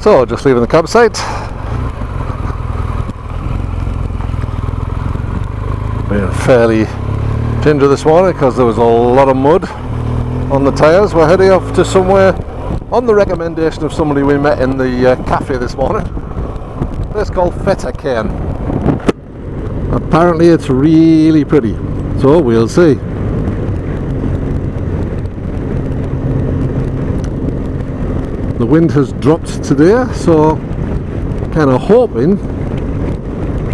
So just leaving the campsite. Been fairly ginger this morning because there was a lot of mud on the tyres. We're heading off to somewhere on the recommendation of somebody we met in the cafe this morning. It's called Fettercairn. Apparently it's really pretty, so we'll see. The wind has dropped today, so kind of hoping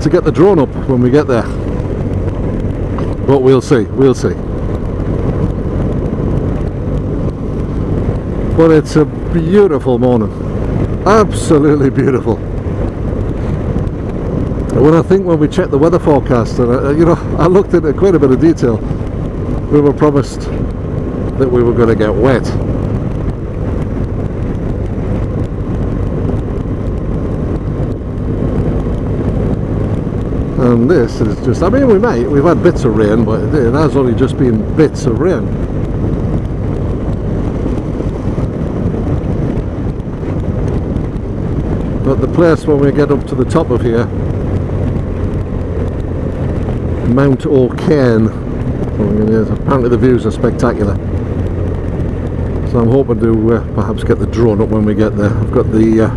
to get the drone up when we get there, but we'll see. But it's a beautiful morning, absolutely beautiful. When we checked the weather forecast, and I looked into quite a bit of detail, we were promised that we were going to get wet. And this is just, we've had bits of rain, but it has only just been bits of rain. But the place when we get up to the top of here, Mount O'Cairn, apparently the views are spectacular. So I'm hoping to perhaps get the drone up when we get there. I've got the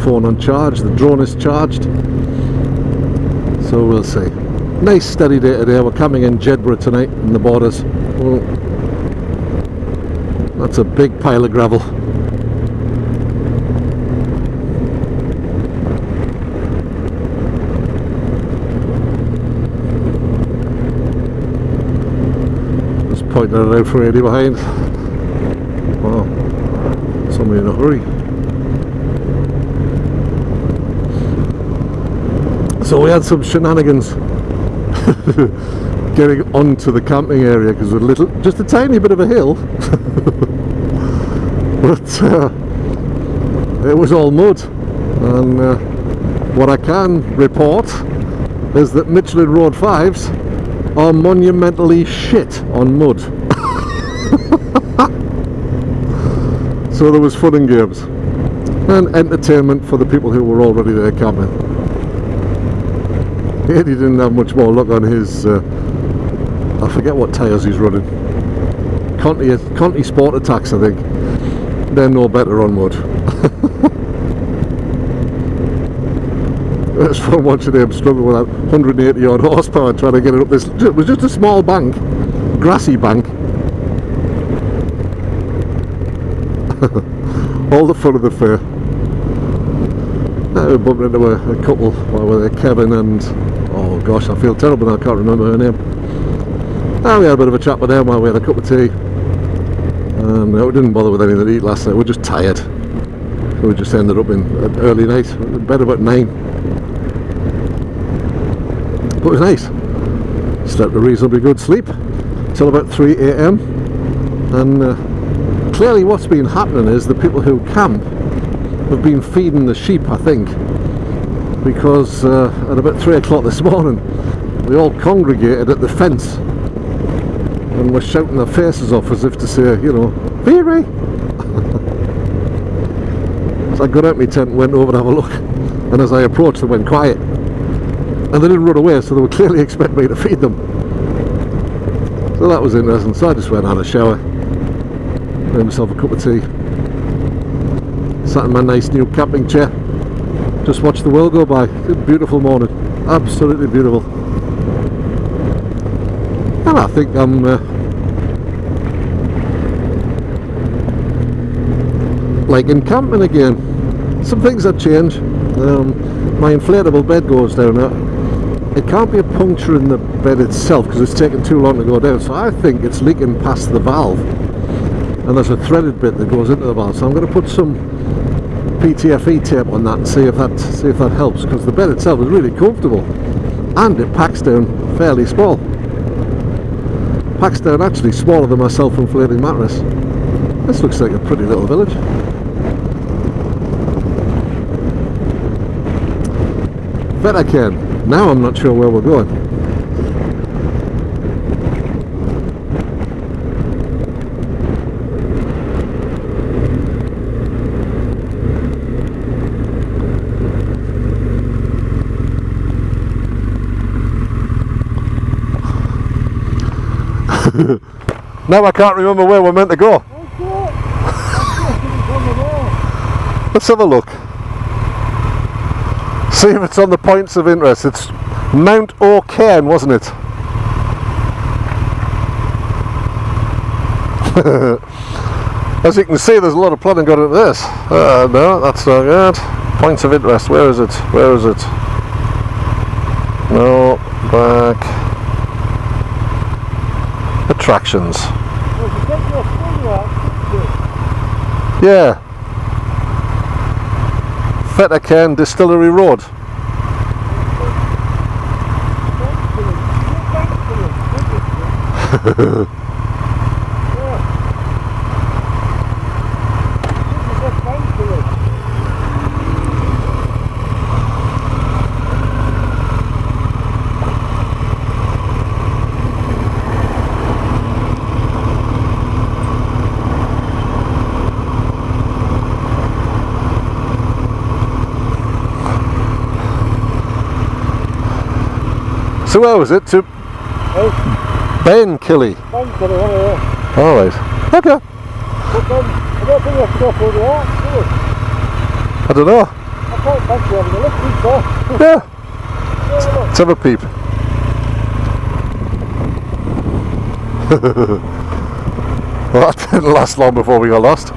phone on charge, the drone is charged. So we'll see. Nice steady day today. We're camping in Jedburgh tonight in the Borders. Well, that's a big pile of gravel. Just pointing it out for Eddie behind. Wow, somebody in a hurry. So we had some shenanigans getting onto the camping area because just a tiny bit of a hill, but it was all mud. And what I can report is that Michelin Road 5s are monumentally shit on mud. So there was fun and games and entertainment for the people who were already there camping. Eddie didn't have much more luck on his, I forget what tyres he's running. Conti Sport Attacks, I think. They're no better on mud. It's fun watching him struggle with that 180 odd horsepower trying to get it up this. It was just a small bank, grassy bank. All the fun of the fair. We bumped into a couple, Kevin and, oh gosh, I feel terrible now, I can't remember her name. And we had a bit of a chat with them while we had a cup of tea, and we didn't bother with anything to eat last night. We were just tired, so we just ended up in an early night, in bed about 9. But it was nice. Slept a reasonably good sleep till about 3 AM, and clearly what's been happening is the people who camp have been feeding the sheep, I think, because at about 3 o'clock this morning we all congregated at the fence and were shouting their faces off as if to say, feed me. So I got out my tent and went over to have a look, and as I approached they went quiet, and they didn't run away, so they were clearly expecting me to feed them. So that was interesting. So I just went and had a shower, made myself a cup of tea, sat in my nice new camping chair, just watched the world go by. It's a beautiful morning, absolutely beautiful. And I think I'm liking camping again. Some things have changed. My inflatable bed goes down now. It can't be a puncture in the bed itself because it's taken too long to go down, so I think it's leaking past the valve, and there's a threaded bit that goes into the valve, so I'm going to put some PTFE tape on that and see if that helps, because the bed itself is really comfortable and it packs down fairly small. Packs down actually smaller than my self-inflating mattress. This looks like a pretty little village. Fettercairn. Now I'm not sure where we're going. Now I can't remember where we're meant to go. Let's have a look. See if it's on the points of interest. It's Mount O'Cairn, wasn't it? As you can see, there's a lot of planning gone into this. No, that's not good. Points of interest, where is it? Where is it? No, back. Attractions. Yeah. Fettercairn Distillery Road. So where was it? To Ben Killy. Alright. Okay. I don't know. Yeah. Let's have a peep. Well, that didn't last long before we got lost.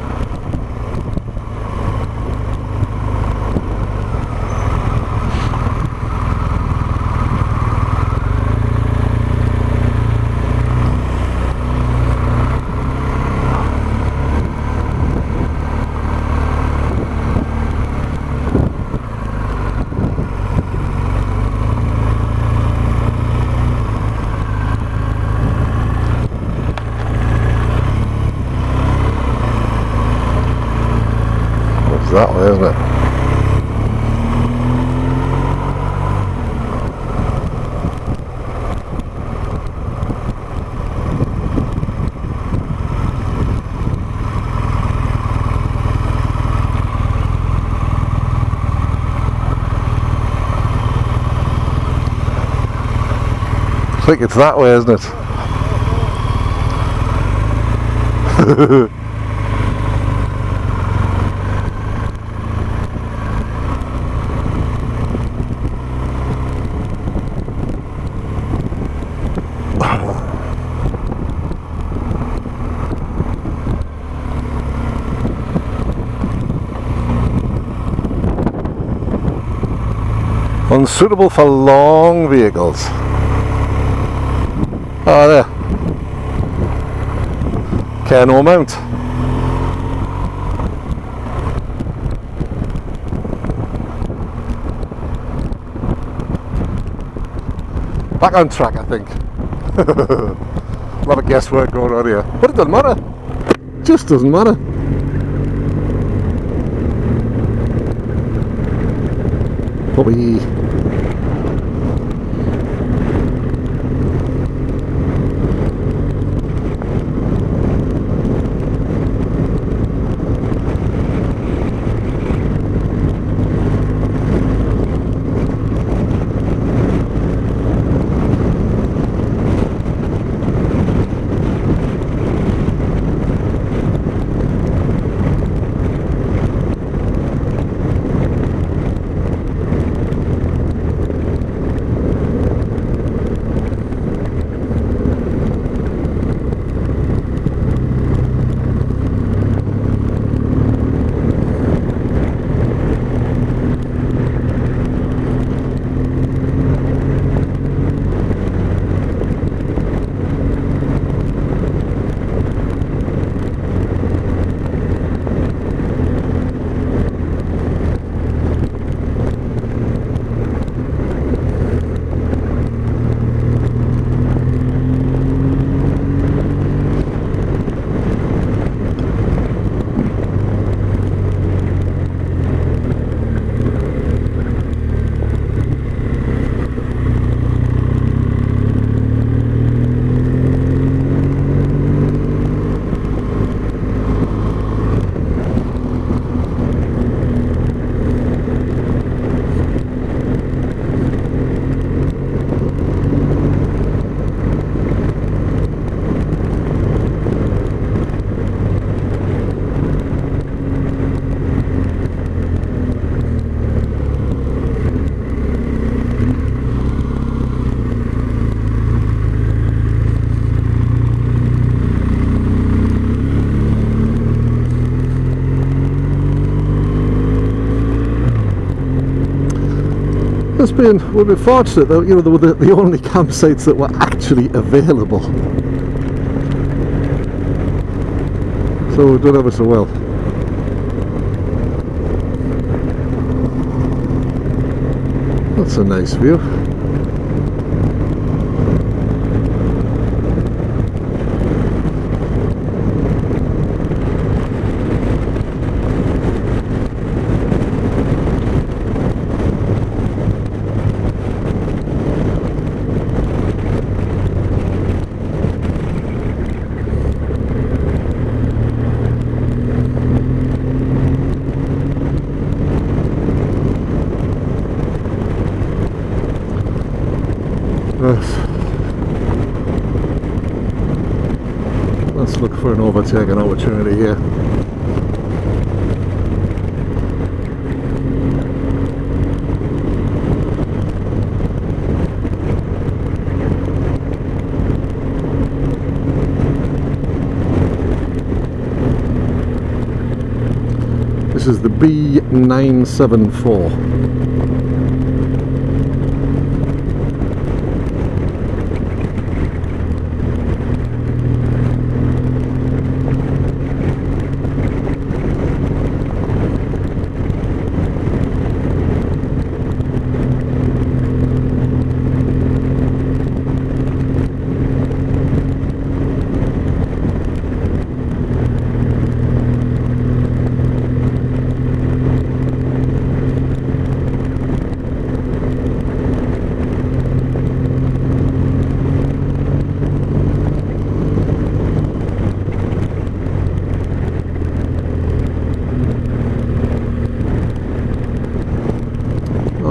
That way, isn't it? I think it's that way, isn't it? Unsuitable for long vehicles. Ah, there. Cairn Mount. Back on track, I think. A lot of guesswork going on here. But it doesn't matter. It just doesn't matter. Bobby. we've been fortunate that, you know, they were the only campsites that were actually available. So we've done ever so well. That's a nice view. Let's look for an overtaking opportunity here. This is the B974.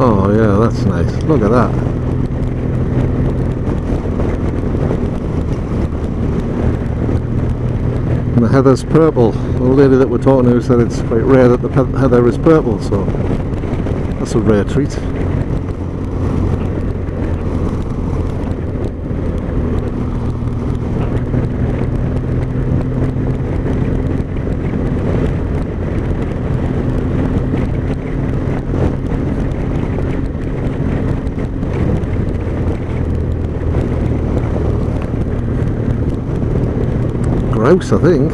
Oh yeah, that's nice. Look at that. And the heather's purple. The lady that we're talking to said it's quite rare that the heather is purple, so that's a rare treat. Grouse, I think.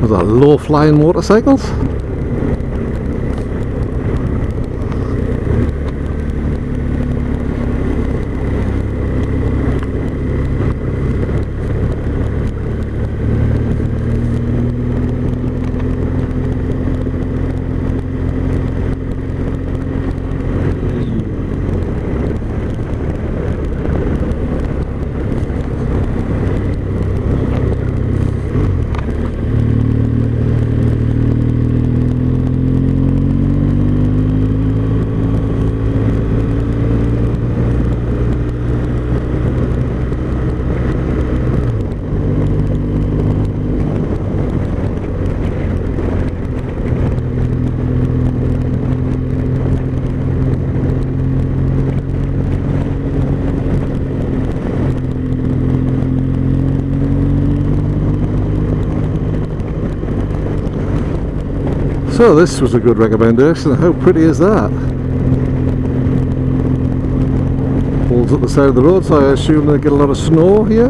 Those are low-flying motorcycles. So this was a good recommendation. How pretty is that? Poles at the side of the road, so I assume they get a lot of snow here.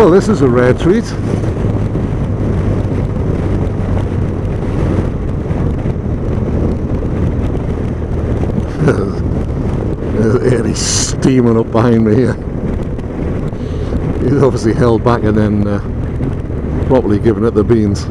Well, this is a rare treat. He's steaming up behind me here. He's obviously held back and then properly given it the beans.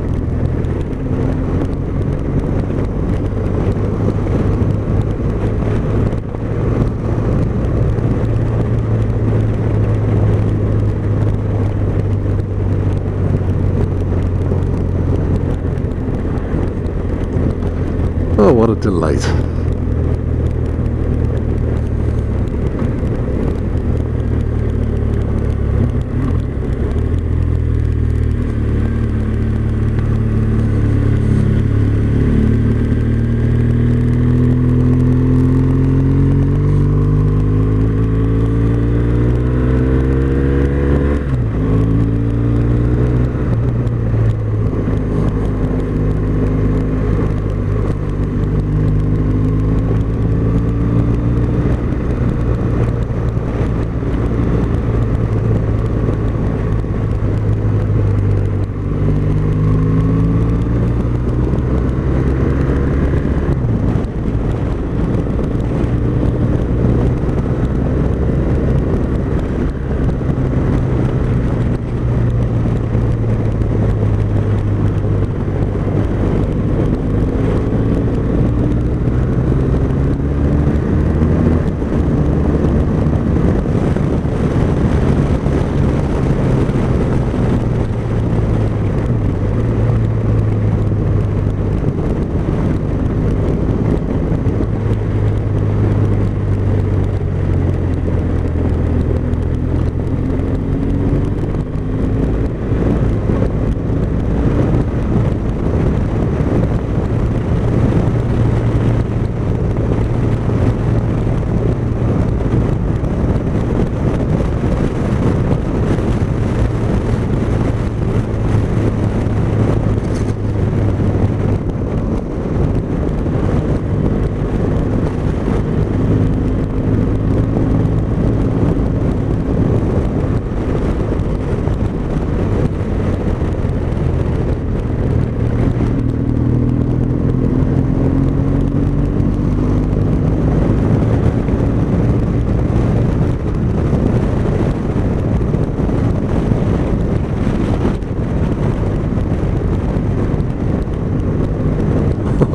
Oh, what a delight.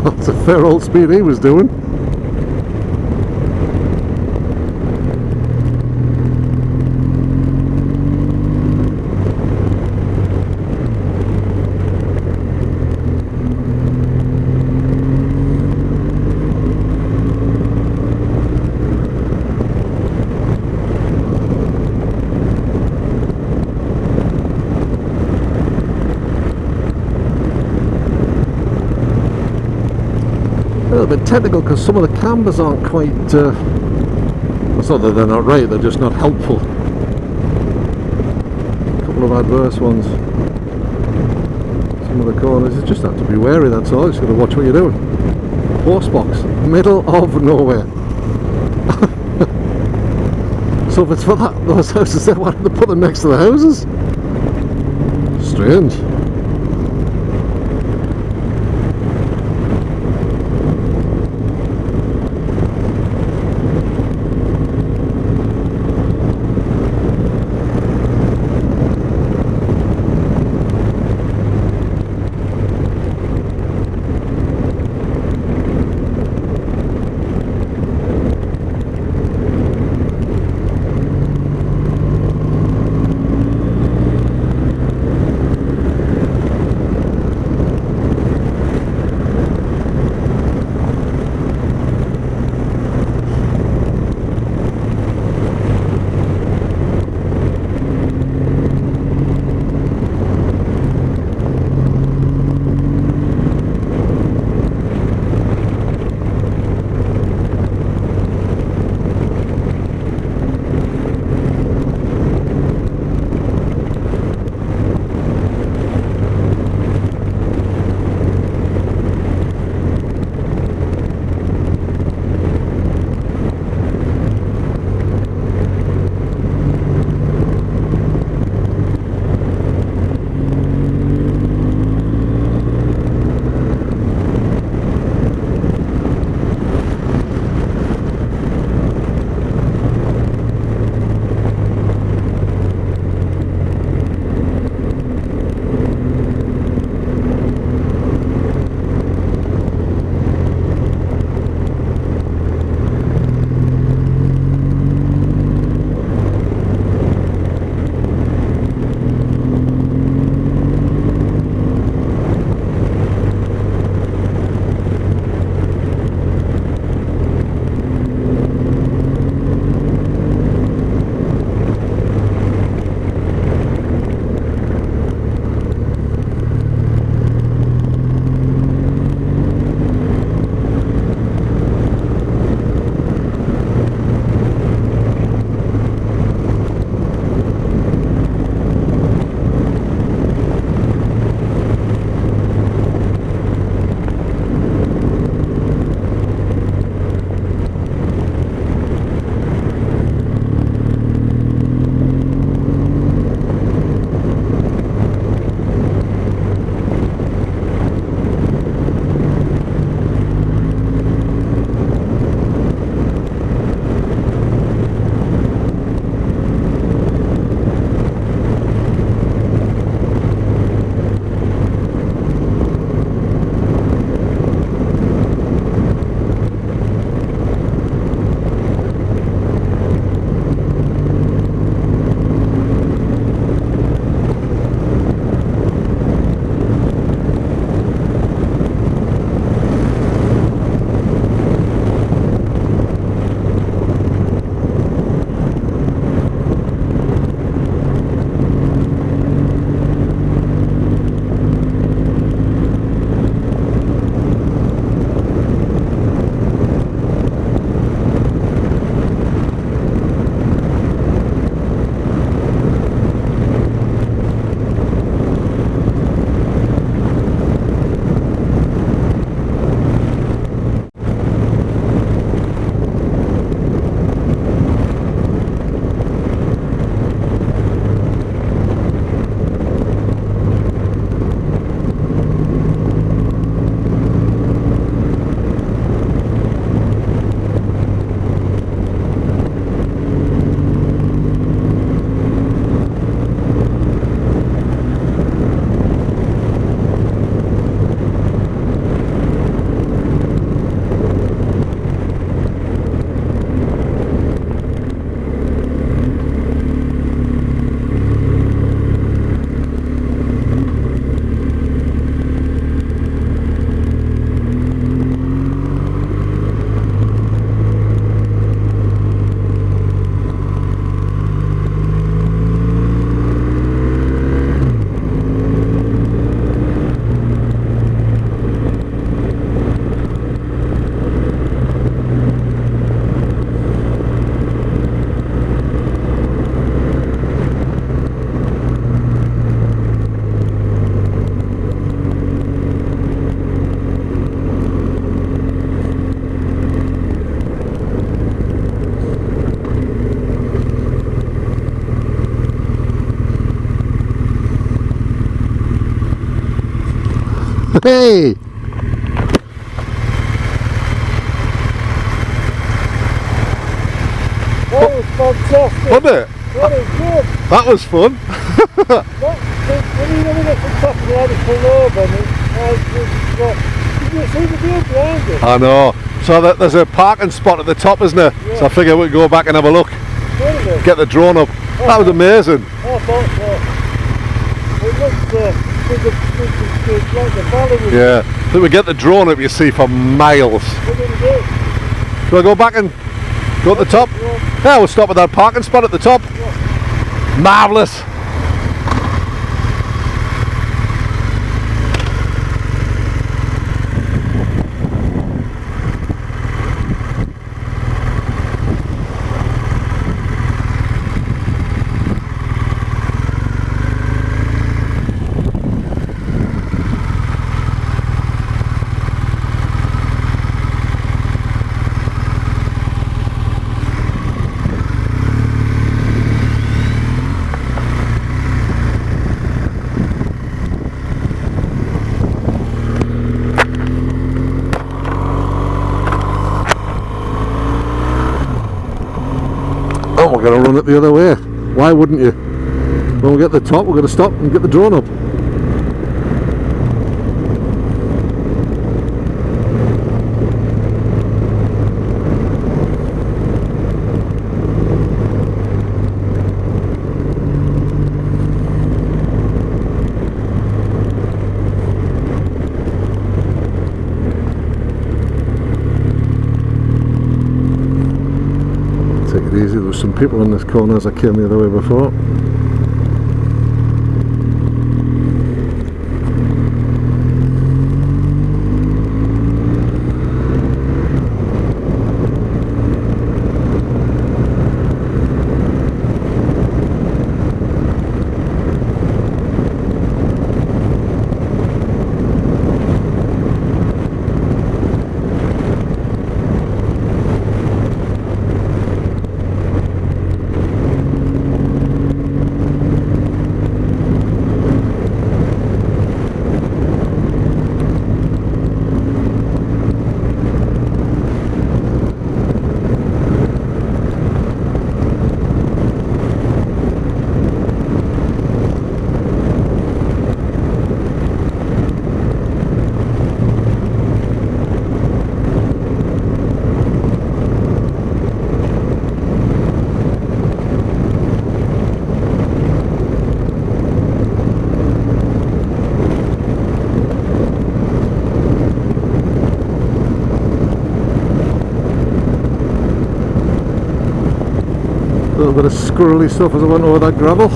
That's a fair old speed he was doing. A little bit technical because some of the cambers aren't quite it's not that they're not right, they're just not helpful. A couple of adverse ones. Some of the corners, you just have to be wary, that's all. You just got to watch what you're doing. Horse box, middle of nowhere. So if it's for those houses there, why don't they put them next to the houses? Strange. fantastic. Wasn't it? That is good. That was fun. When you get to the top of the ladder pull over and you can see the view behind it. I know. So there's a parking spot at the top, isn't there? Yeah. So I figure we'd go back and have a look. Really? Get the drone up. That was amazing. I thought so. It looks like the valley was Yeah. So we get the drone up, you see, for miles. within it. Shall I go back and go at the top? Yeah, we'll stop at that parking spot at the top. Marvellous. Oh, we're going to run it the other way. Why wouldn't you? When we get to the top, we're going to stop and get the drone up. Take it easy, there was some people in this corner as I came the other way before. A little bit of squirrely stuff as I went over that gravel.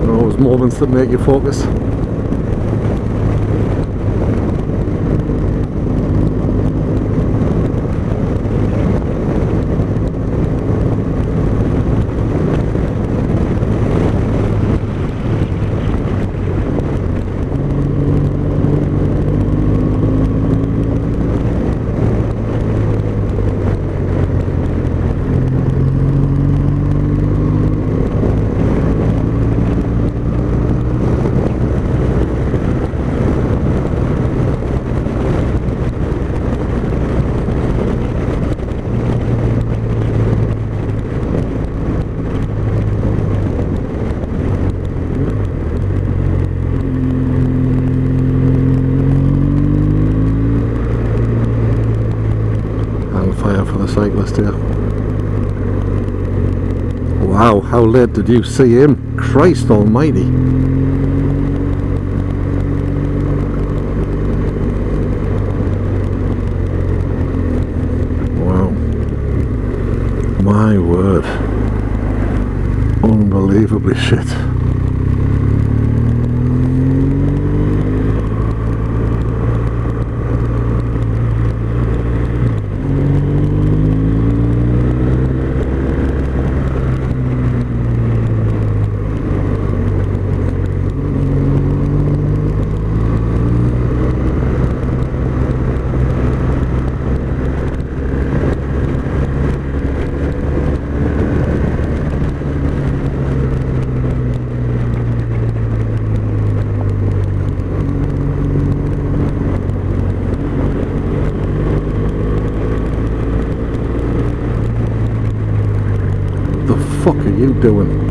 Those moments that make you focus. Fire for the cyclist here. Wow, how late did you see him? Christ almighty. Wow. My word. Unbelievably shit. you doing?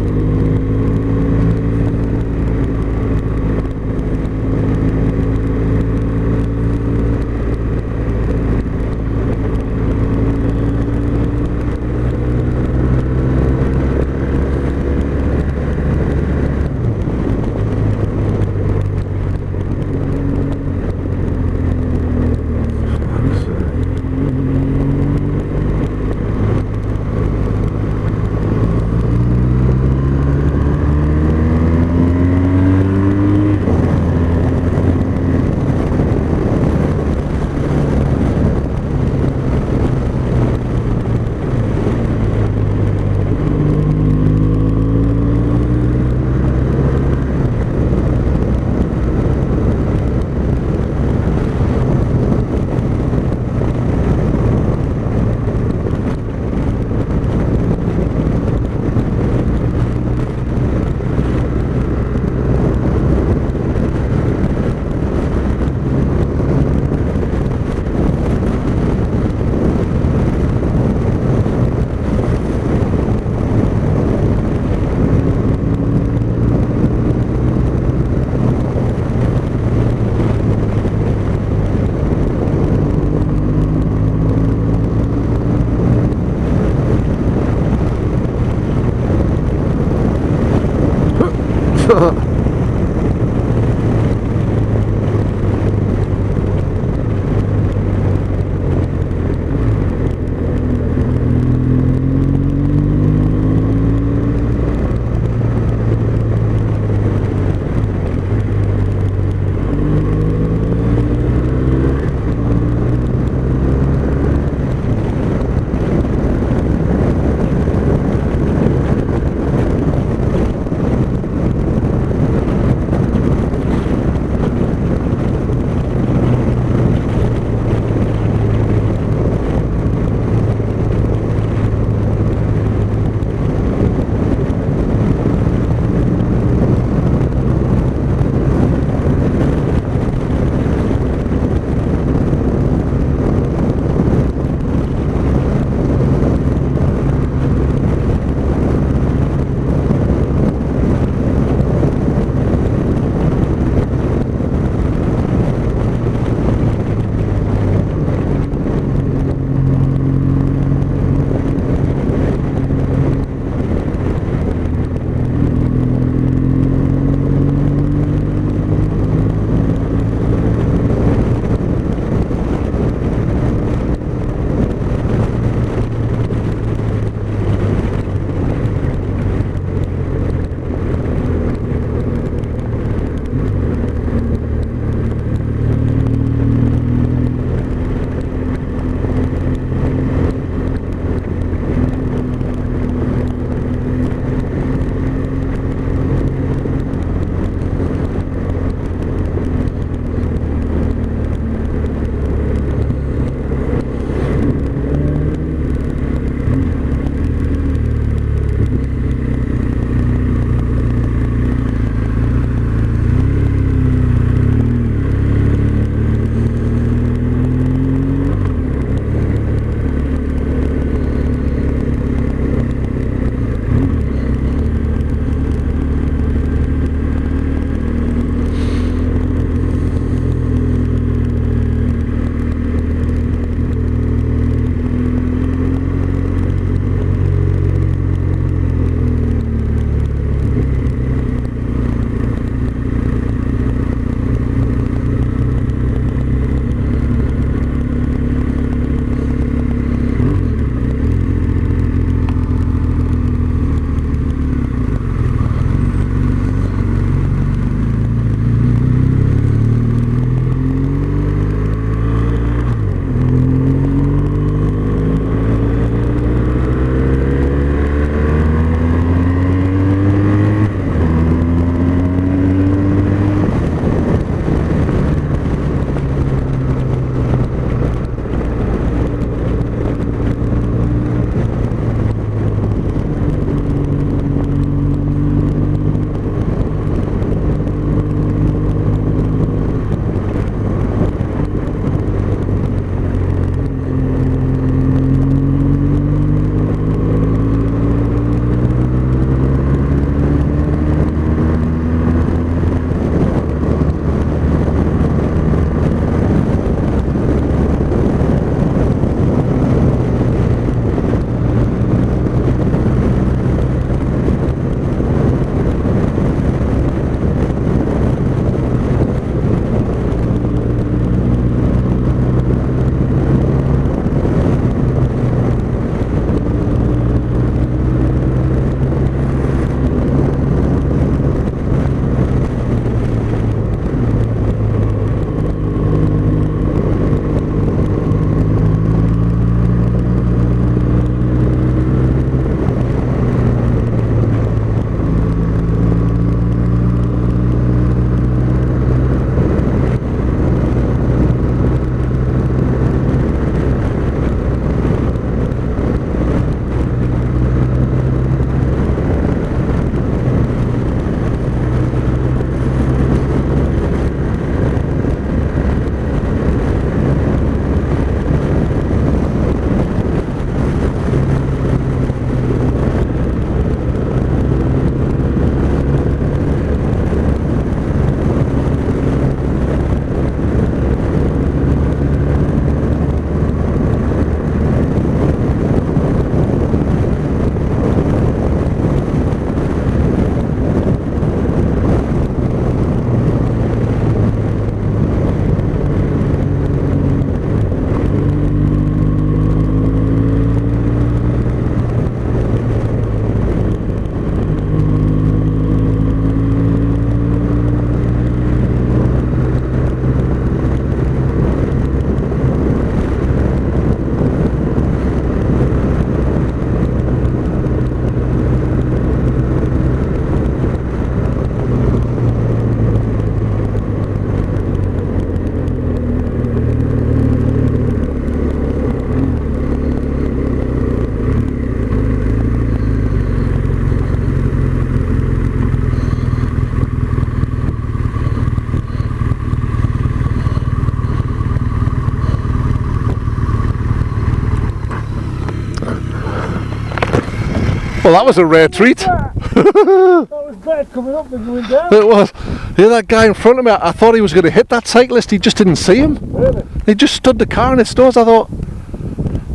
Well, that was a rare treat. That was better coming up than going down. It was. Yeah, that guy in front of me, I thought he was going to hit that cyclist. He just didn't see him. Really? He just stood the car in its doors. I thought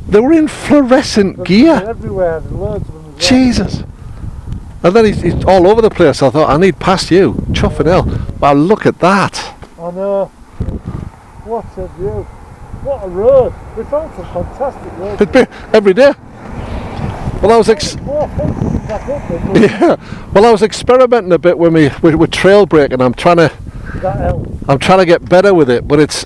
they were in fluorescent gear. They're everywhere, there's loads of them as well. Jesus. And then he's all over the place. I thought, I need past you. Chuffing hell. But look at that. I know. What a view. What a road. We found some fantastic roads. It'd be every day. Well, I was More fences back up there. yeah. Well, I was experimenting a bit with trail braking. I'm trying to That helps. get better with it, but it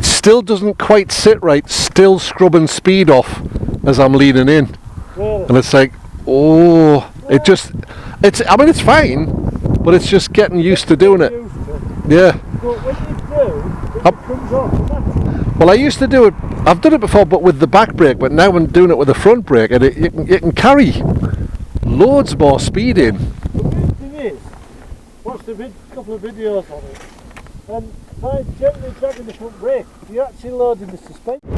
still doesn't quite sit right. Still scrubbing speed off as I'm leaning in, Really. and it's like, oh, I mean, it's fine, but it's just getting used to doing it. Used to. Yeah. But when you do, it Up. comes automatic. Well, I used to do it. I've done it before, but with the back brake. But now I'm doing it with the front brake, and you can carry loads more speed in. The good thing is, watched a couple of videos on it, and by gently dragging the front brake, you're actually loading the suspension.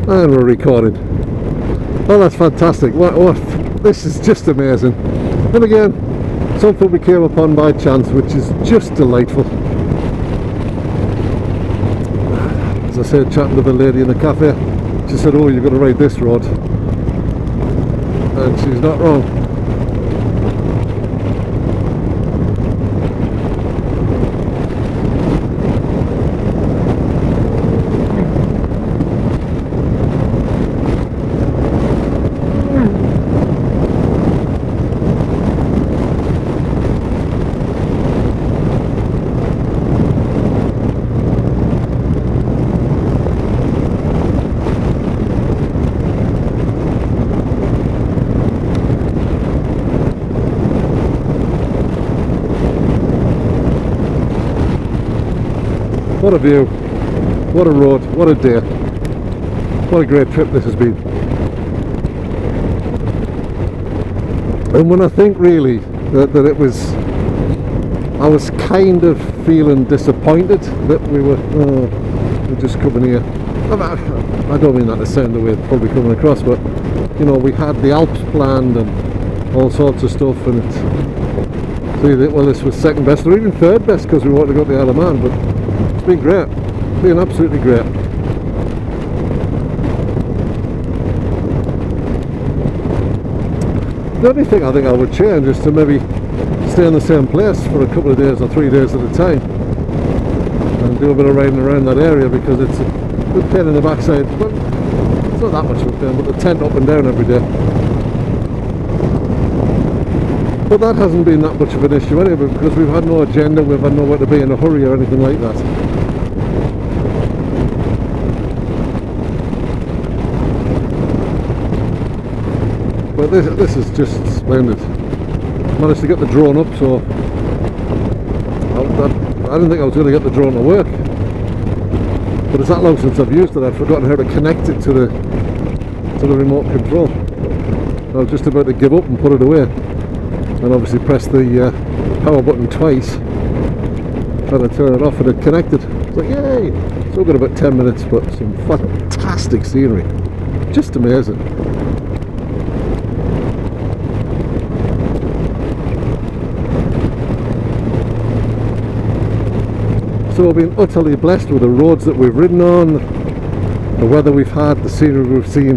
And we're recording. Oh, that's fantastic. What? This is just amazing. And again, something we came upon by chance, which is just delightful. As I said, chatting to the lady in the cafe, she said, oh, you're going to ride this road. And she's not wrong. What a view, what a road, what a day, what a great trip this has been. And when I think really that it was, I was kind of feeling disappointed that we're just coming here. I don't mean that to sound the way it's probably coming across, but you know, we had the Alps planned and all sorts of stuff, and it's, so you think, well, this was second best or even third best because we wanted to go to the Isle of Man, but it's been great. It's been absolutely great. The only thing I think I would change is to maybe stay in the same place for a couple of days or 3 days at a time and do a bit of riding around that area, because it's a good pain in the backside. Well, it's not that much of a pain, but the tent up and down every day. But that hasn't been that much of an issue anyway, because we've had no agenda, we've had nowhere to be in a hurry or anything like that. But this is just splendid. Managed to get the drone up, so I didn't think I was going to get the drone to work. But it's that long since I've used it, I'd forgotten how to connect it to the remote control. I was just about to give up and put it away, and obviously press the power button twice, trying to turn it off, and it connected. It's like, yay! Still got about 10 minutes, but some fantastic scenery. Just amazing. So we've been utterly blessed with the roads that we've ridden on, the weather we've had, the scenery we've seen.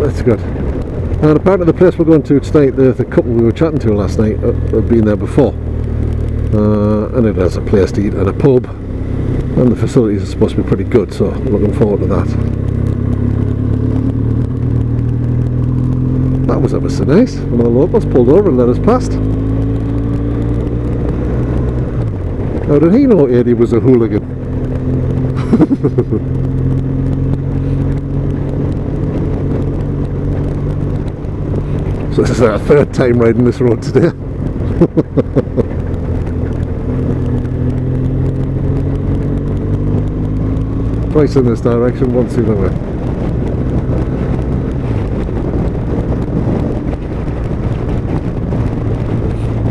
That's good. And apparently the place we're going to tonight, the couple we were chatting to last night have been there before, and it has a place to eat and a pub, and the facilities are supposed to be pretty good, so I'm looking forward to that. That was ever so nice. One of the locals pulled over and let us past. How did he know Eddie was a hooligan? So this is our third time riding this road today. Twice in this direction, once the other way.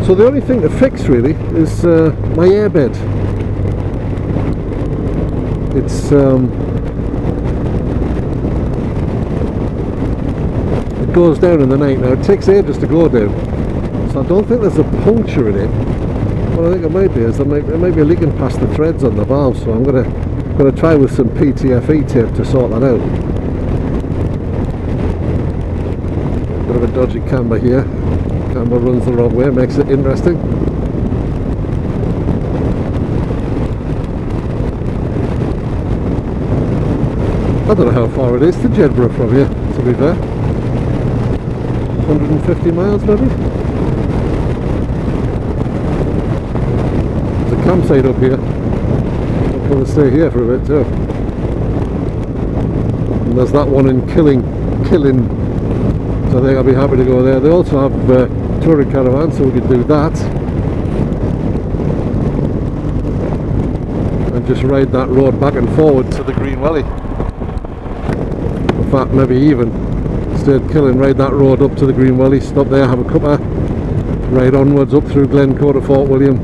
So the only thing to fix really is my airbed. It's it goes down in the night. Now it takes ages to go down, so I don't think there's a puncture in it. What I think it might be is there might be leaking past the threads on the valve, so I'm gonna try with some PTFE tape to sort that out. Bit of a dodgy camber here. Camber runs the wrong way, makes it interesting. I don't know how far it is to Jedburgh from here, to be fair. 150 miles maybe? There's a campsite up here. I'm going to stay here for a bit too. And there's that one in Killing. So I think I'll be happy to go there. They also have touring caravans, so we could do that. And just ride that road back and forward to the Green Valley. In fact, maybe even stay at Killing, ride that road up to the Green Valley, stop there, have a cuppa, ride onwards up through Glencoe to Fort William.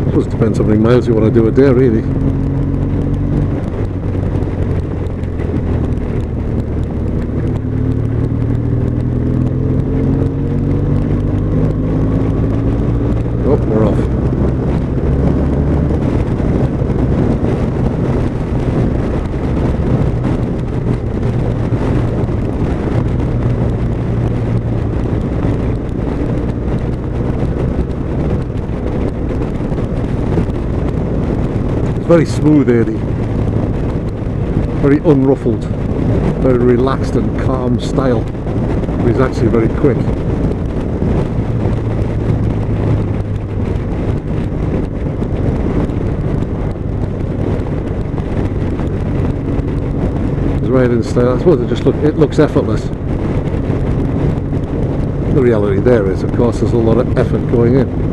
I suppose it depends how many miles you want to do a day, really. Oh, we're off. Very smooth, Eddie. Very unruffled, very relaxed and calm style. He's actually very quick. His riding style, I suppose it looks effortless. The reality there is, of course, there's a lot of effort going in.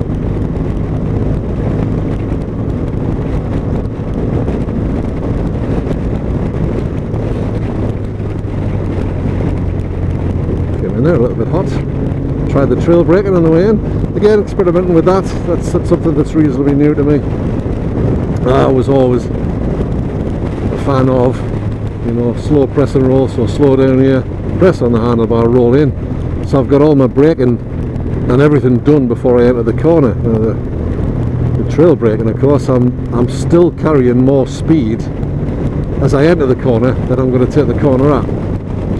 There, a little bit hot. Tried the trail braking on the way in. Again, experimenting with that. That's something that's reasonably new to me. I was always a fan of, you know, slow press and roll. So slow down here, press on the handlebar, roll in. So I've got all my braking and everything done before I enter the corner. The trail braking, of course, I'm still carrying more speed as I enter the corner than I'm going to take the corner at.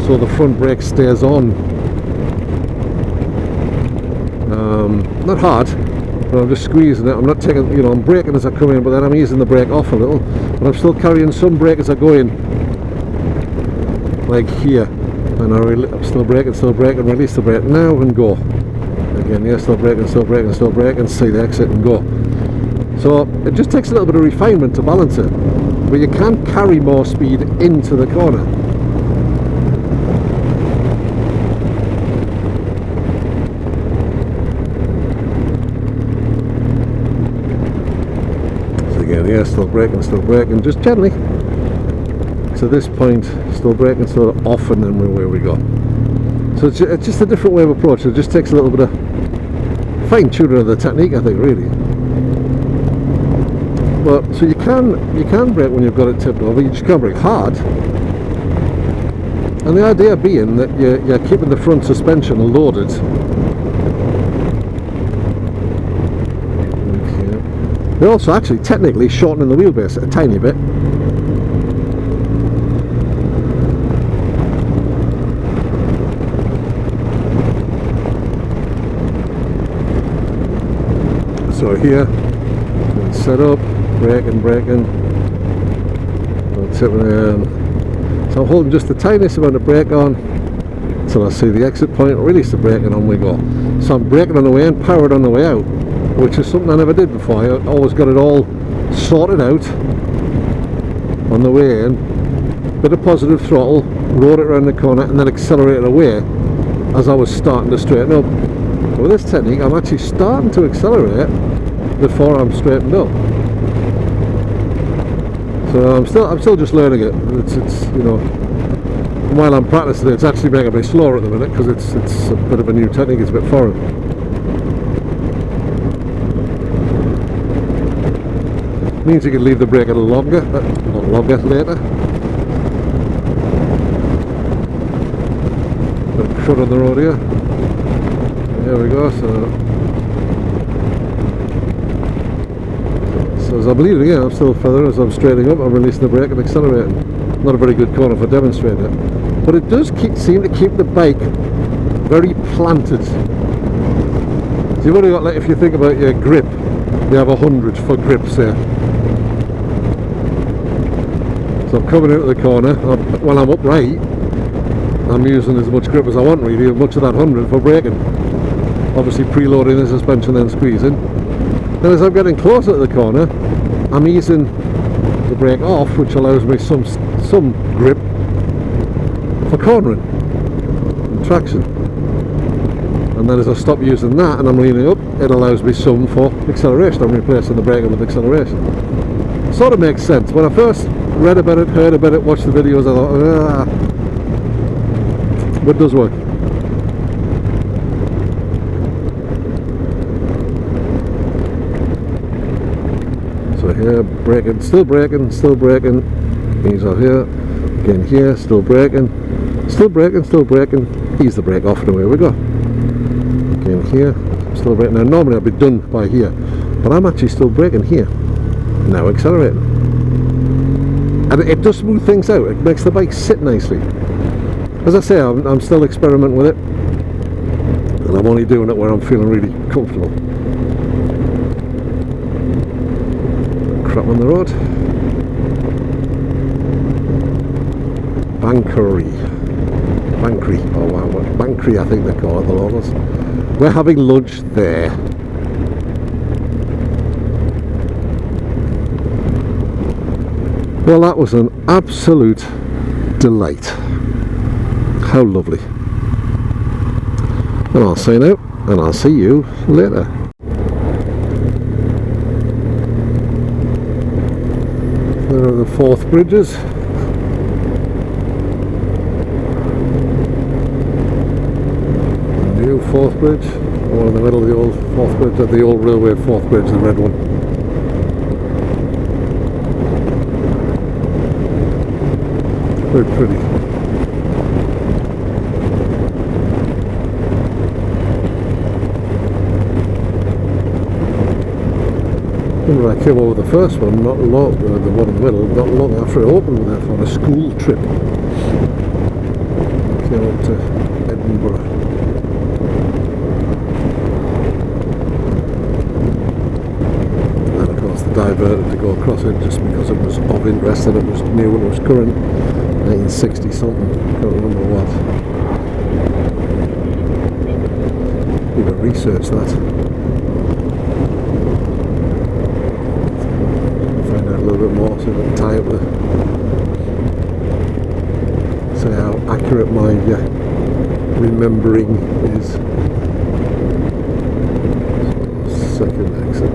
So the front brake stays on. Not hard, but I'm just squeezing it. I'm not taking, you know, I'm braking as I come in, but then I'm easing the brake off a little. But I'm still carrying some brake as I go in, like here. And I'm still braking, release the brake now and go. Again, yeah, still braking, see the exit and go. So it just takes a little bit of refinement to balance it. But you can carry more speed into the corner. Yeah, still braking, just gently to this point, still braking, still off, and then away we go. So it's just a different way of approach. It just takes a little bit of fine-tuning of the technique, I think, really. But so you can brake when you've got it tipped over. You just can't brake hard. And the idea being that you're keeping the front suspension loaded. They're also actually technically shortening the wheelbase a tiny bit. So here, set up, braking. So I'm holding just the tiniest amount of brake on until I see the exit point, release the brake, and on we go. So I'm braking on the way in, powered on the way out, which is something I never did before. I always got it all sorted out on the way in, bit of positive throttle, rode it around the corner and then accelerated away as I was starting to straighten up. With this technique, I'm actually starting to accelerate before I'm straightened up. So I'm still just learning it. It's you know, while I'm practicing it, it's actually making me slower at the minute because it's a bit of a new technique. It's a bit foreign. Means you can leave the brake a little longer, not longer, later. Got a crud on the road here. There we go. So as I'm leaving here, I'm still further. As I'm straightening up, I'm releasing the brake and accelerating. Not a very good corner for demonstrator, but it does seem to keep the bike very planted. So you've only got, like, if you think about your grip, you have 100 for grip, say. So I'm coming into the corner, when I'm upright, I'm using as much grip as I want, really, much of that 100 for braking. Obviously preloading the suspension, then squeezing. Then as I'm getting closer to the corner, I'm easing the brake off, which allows me some grip for cornering and traction. And then as I stop using that and I'm leaning up, it allows me some for acceleration. I'm replacing the braking with acceleration. Sort of makes sense. When I first read about it, heard about it, watched the videos, I thought, but it does work. So here, braking, still braking, still braking. Ease off here, again here, still braking, still braking, still braking. Ease the brake off and away we go. Again here, still braking. Now normally I'd be done by here, but I'm actually still braking here. Now accelerating. And it does smooth things out. It makes the bike sit nicely. As I say, I'm still experimenting with it, and I'm only doing it where I'm feeling really comfortable. Crap on the road. Bankery, oh wow, Bankery I think they call it, the locals. We're having lunch there. Well, that was an absolute delight. How lovely. And I'll sign out, and I'll see you later. There are the Forth bridges. The new Forth bridge, or in the middle of the old Forth bridge, the old railway Forth bridge, the red one. Very pretty. Remember I came over the first one, not long, the one in the middle, not long after it opened with that on a school trip. Came up to Edinburgh. And of course they diverted to go across it just because it was of interest and it was new and it was current. 1960 something, can't remember what. Need to research that. Find out a little bit more so I can tie up the, say how accurate my remembering is. Second exit.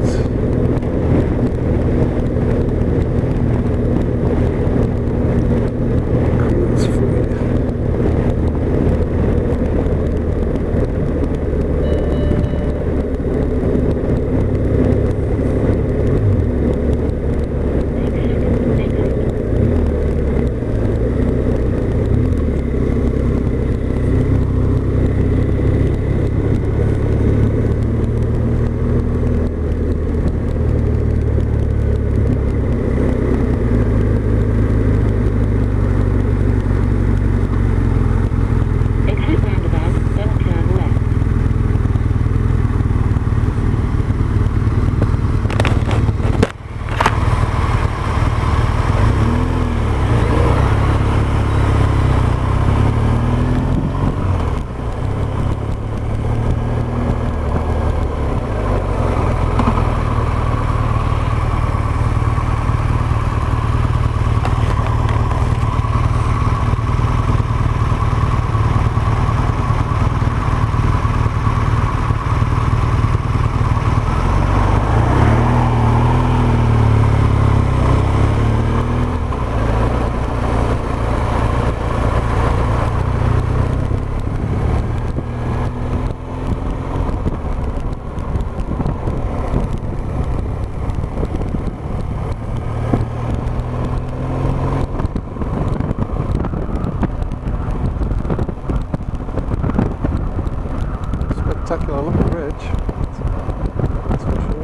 a lovely ridge, that's for sure.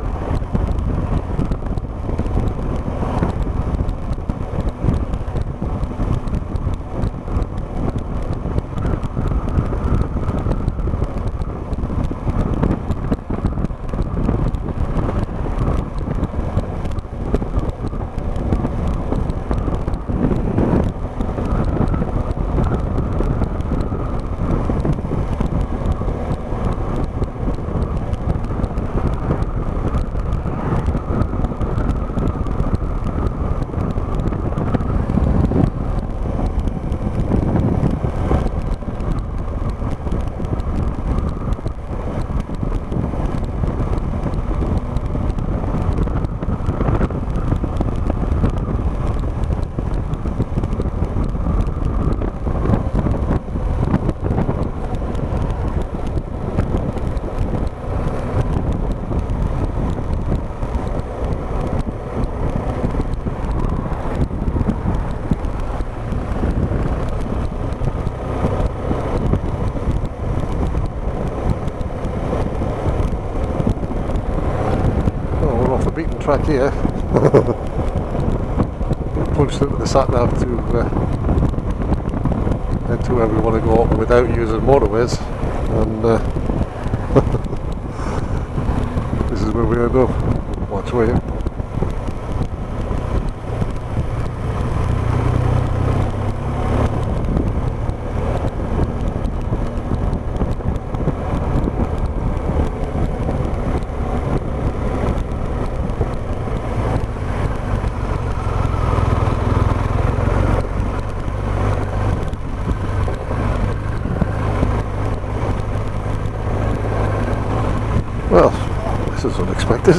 Beaten track here. Punched into the sat nav to head to where we want to go without using motorways, and this is where we end up. Watch way. Well, this is unexpected.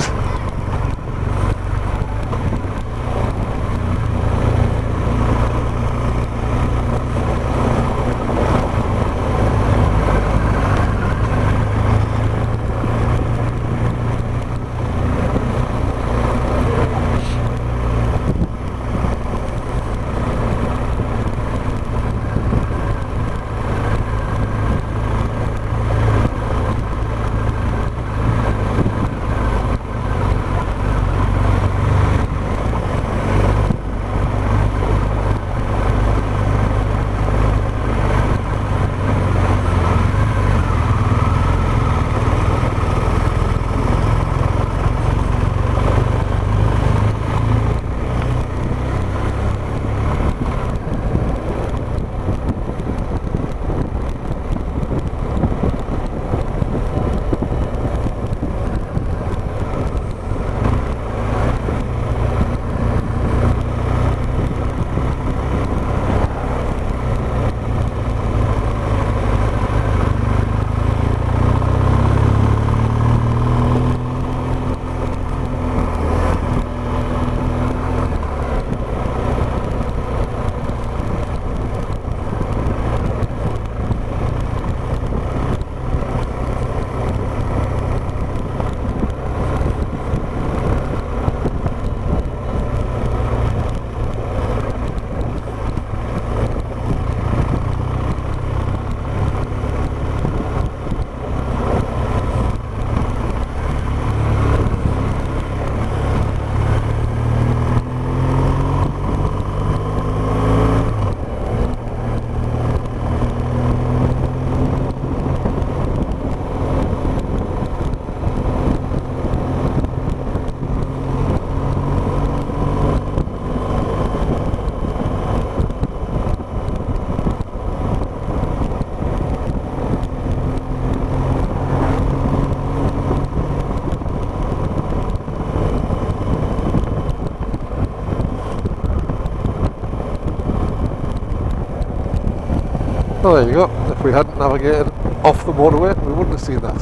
Well, there you go. If we hadn't navigated off the motorway, we wouldn't have seen that.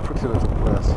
Pretty little place.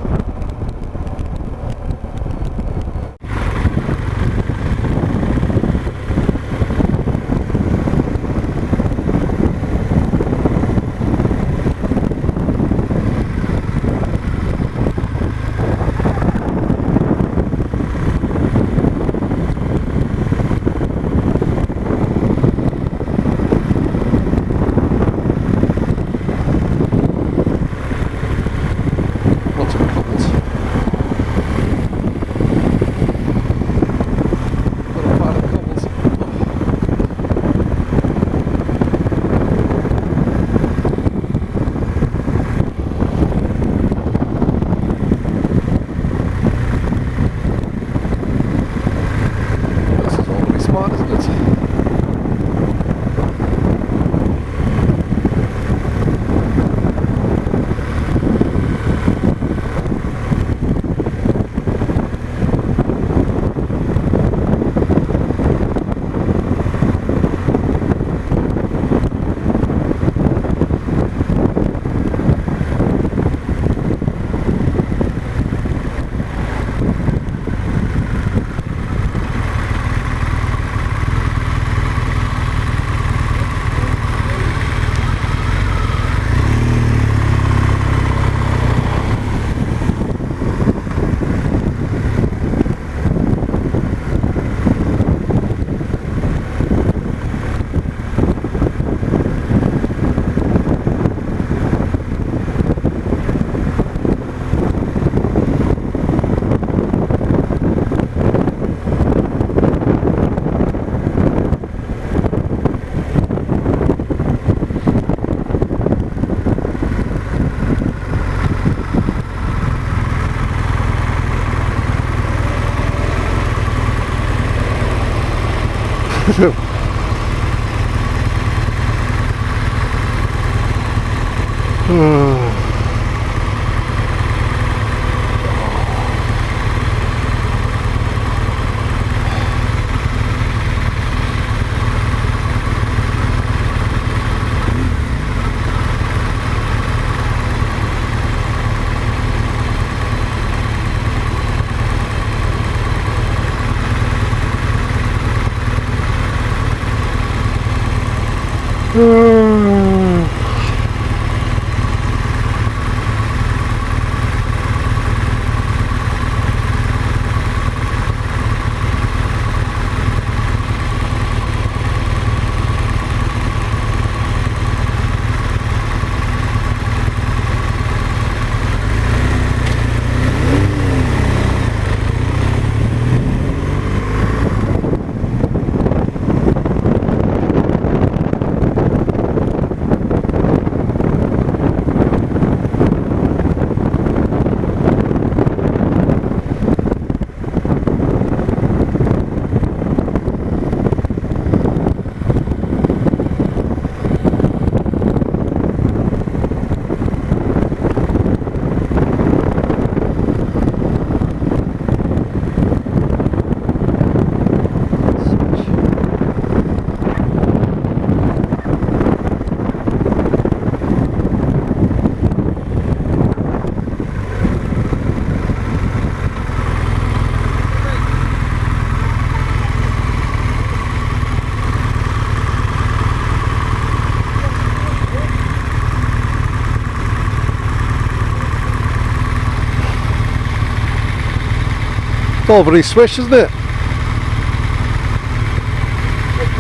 It's all very swish, isn't it? Look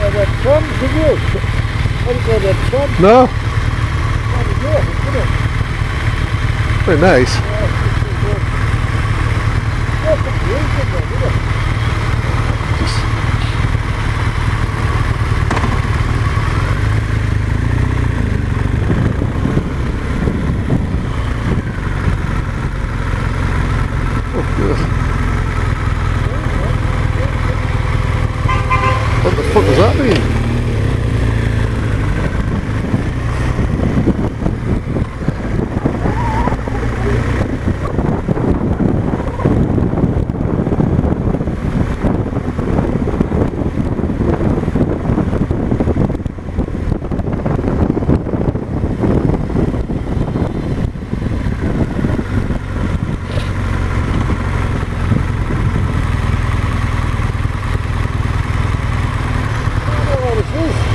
at that trams, have you? Look at that trams. No? That is it, isn't it? Very nice. That's a beautiful one, isn't it? What the fuck does that mean?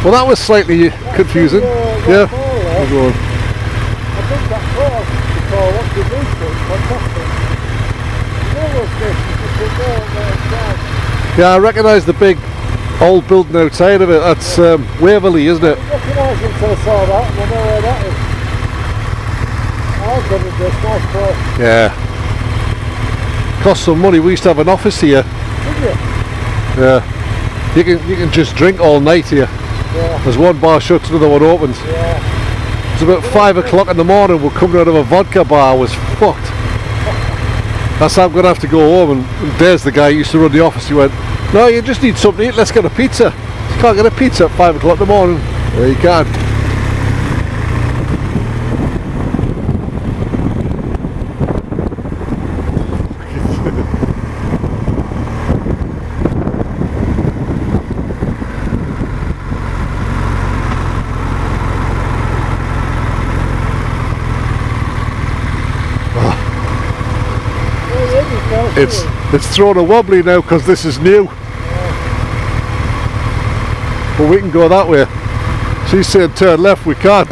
Well, that was slightly confusing. Yeah. I Go on. think that car, the car, what's the new thing, fantastic. The railway station, just a there outside. Yeah, I recognise the big old building outside of it. That's Waverley, isn't it? I didn't recognise it until I saw that, and I know where that is. I've been in this nice place, Yeah. Cost some money. We used to have an office here. didn't you? Yeah. You can just drink all night here. Yeah, There's one bar shuts, another one opens. yeah. It's about 5 o'clock in the morning. We're coming out of a vodka bar. I was fucked. That's how I'm going to have to go home. And there's the guy who used to run the office. He went, "No, you just need something to eat. Let's get a pizza." You can't get a pizza at 5 o'clock in the morning. Yeah, you can. It's thrown a wobbly now because this is new. But we can go that way. She's saying turn left, we can't.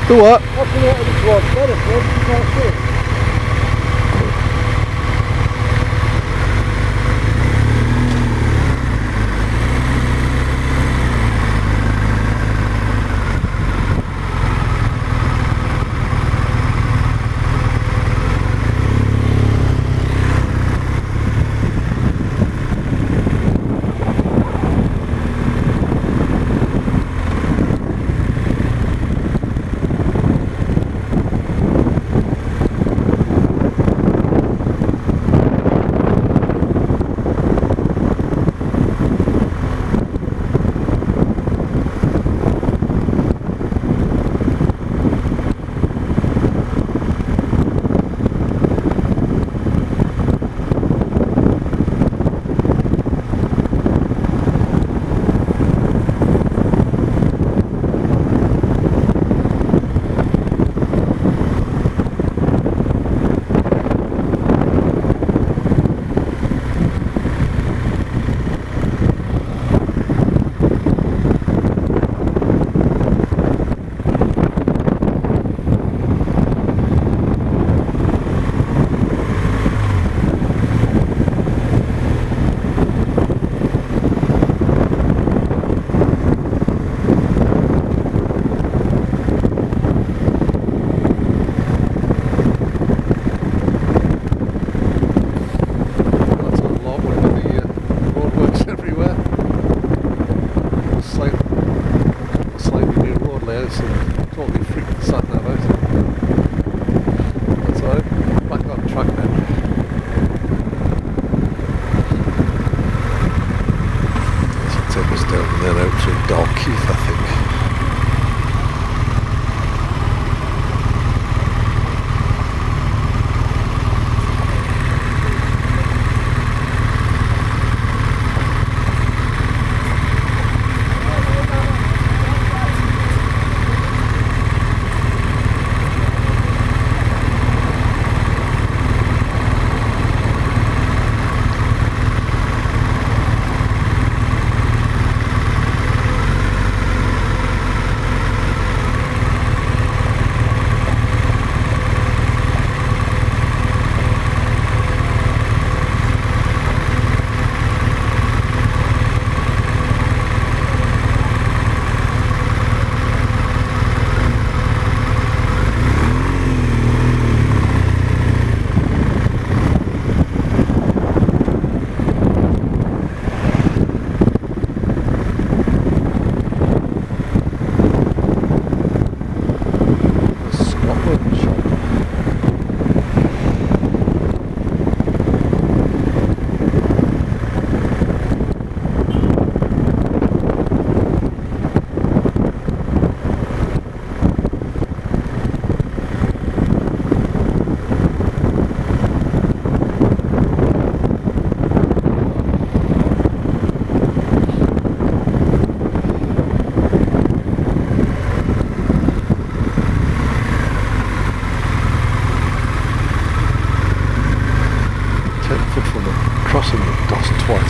Do what? there. It's totally freaked the sat nav out. That's alright. Back on track now. This will take us down and then out through Dalkeith, I think. Crossing the Doss Twat.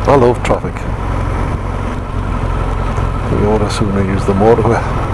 I love traffic. You ought to sooner use the motorway.